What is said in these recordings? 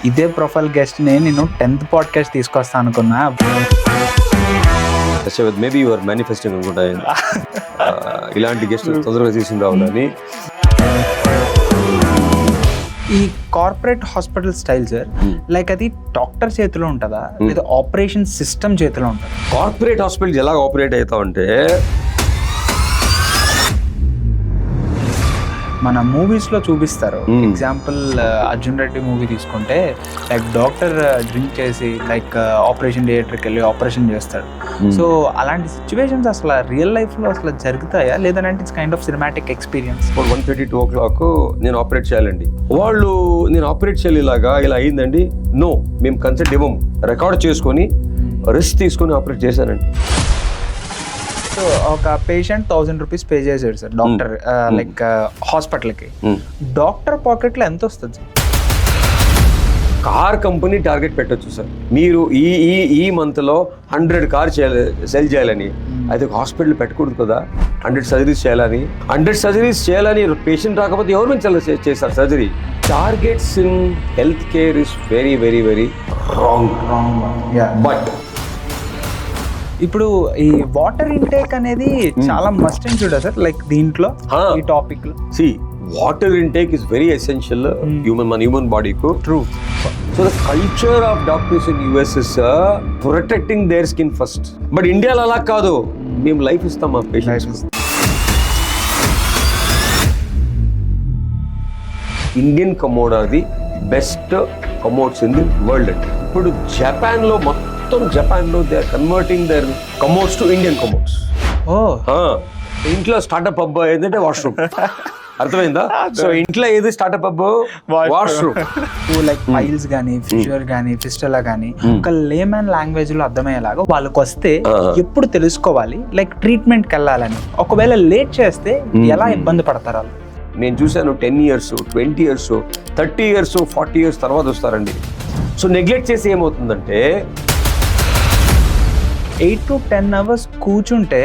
ఇదే profile guest నేను 10th podcast తీసుకొస్తా అనుకున్నా. మేబీ యువర్ మేనిఫెస్టింగ్ అనుకుంటా ఇలాంటి గెస్ట్ తొందరగా తీసుకుని రావాలని. ఈ corporate hospital style sir, like అది డాక్టర్ చేతిలో ఉంటుందా లేదా ఆపరేషన్ సిస్టమ్ చేతిలో ఉంటుందా? కార్పొరేట్ హాస్పిటల్స్ ఎలా ఆపరేట్ అవుతామంటే, మన మూవీస్ లో చూపిస్తారు. ఎగ్జాంపుల్ అర్జున్ రెడ్డి మూవీ తీసుకుంటే, లైక్ డాక్టర్ డ్రింక్ చేసి లైక్ ఆపరేషన్ థియేటర్కి వెళ్ళి ఆపరేషన్ చేస్తాడు. సో అలాంటి సిచ్యువేషన్స్ అసలు రియల్ లైఫ్ లో అసలు జరుగుతాయా లేదంటే it's kind of cinematic experience? 1:30, 2 o'clock నేను ఆపరేట్ చేయాలండి. వాళ్ళు నేను ఆపరేట్ చేయాలి ఇలా అయిందండి, నో మేము కన్సెంట్ ఇవ్వము, రికార్డ్ చేసుకొని రిస్క్ తీసుకొని ఆపరేట్ చేశానండి. సో ఒక పేషెంట్ 1000 రూపీస్ పే చేసాడు సార్ డాక్టర్, లైక్ హాస్పిటల్కి. డాక్టర్ పాకెట్లో ఎంత వస్తుంది సార్? కార్ కంపెనీ టార్గెట్ పెట్టొచ్చు సార్, మీరు ఈ మంత్లో 100 కార్ సెల్ చేయాలని. అయితే హాస్పిటల్ పెట్టకూడదు కదా, 100 సర్జరీస్ చేయాలని. 100 సర్జరీస్ చేయాలని పేషెంట్ రాకపోతే ఎవరు నుంచి చేస్తారు surgery? Targets in health care is very very very wrong. But ఇప్పుడు ఈ వాటర్ ఇంటేక్ అనేది చాలా మస్ట్ అండ్ చూడ సార్, లైక్ దీంట్లో ఈ టాపిక్ లో. See water intake is very essential human బాడీకు. True. So the culture of doctors in US is protecting their skin first. But ఇండియాలో అలా కాదు, మేము లైఫ్ ఇస్తాం మా patients. Indian commode are the best commodes in the world. ఇప్పుడు జపాన్లో జపాన్లో they are converting their commodes to Indian commodes. ఇంట్లో స్టార్టప్ హబ్ ఏంటంటే వాష్రూమ్. అర్థమైందా? సో ఇంట్లో ఏది startup hub? Washroom. Like piles కానీ ఫిషర్ కానీ ఫిస్టలా కానీ ఒక లేమన్ లాంగ్వేజ్ లో అర్థమయ్యేలాగా వాళ్ళకి వస్తే ఎప్పుడు తెలుసుకోవాలి, లైక్ ట్రీట్మెంట్కి వెళ్ళాలని. ఒకవేళ లేట్ చేస్తే ఎలా ఇబ్బంది పడతారు వాళ్ళు? నేను చూశాను 10 years, 20 years, 30 years, 40 years తర్వాత వస్తారండి. సో నెగ్లెక్ట్ చేసి ఏమవుతుందంటే 8 to 10 hours కూర్చుంటే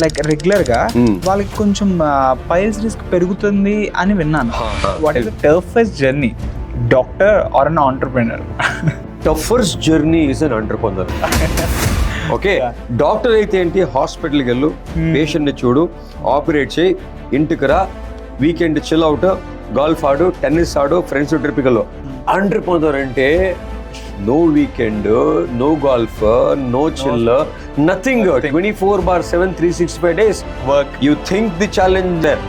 లైక్ రెగ్యులర్ గా వాళ్ళకి కొంచెం పైల్స్ రిస్క్ పెరుగుతుంది అని విన్నాను. What is the toughest journey, doctor or an entrepreneur? Toughest journey is an entrepreneur. Okay, doctor అయితే ఏంటి, హాస్పిటల్కి వెళ్ళు, పేషెంట్ ని చూడు, ఆపరేట్ చేయి, ఇంటికి రా, వీకెండ్ చిల్ అవుట్, గోల్ఫ్ ఆడు, టెన్నిస్ ఆడు, ఫ్రెండ్స్ ట్రిప్కి వెళ్ళు. ఆంటర్‌ప్రెన్యూర్ అంటే no weekend, no golf, no chill, nothing. 24/7, 365 days work. You think the challenge there.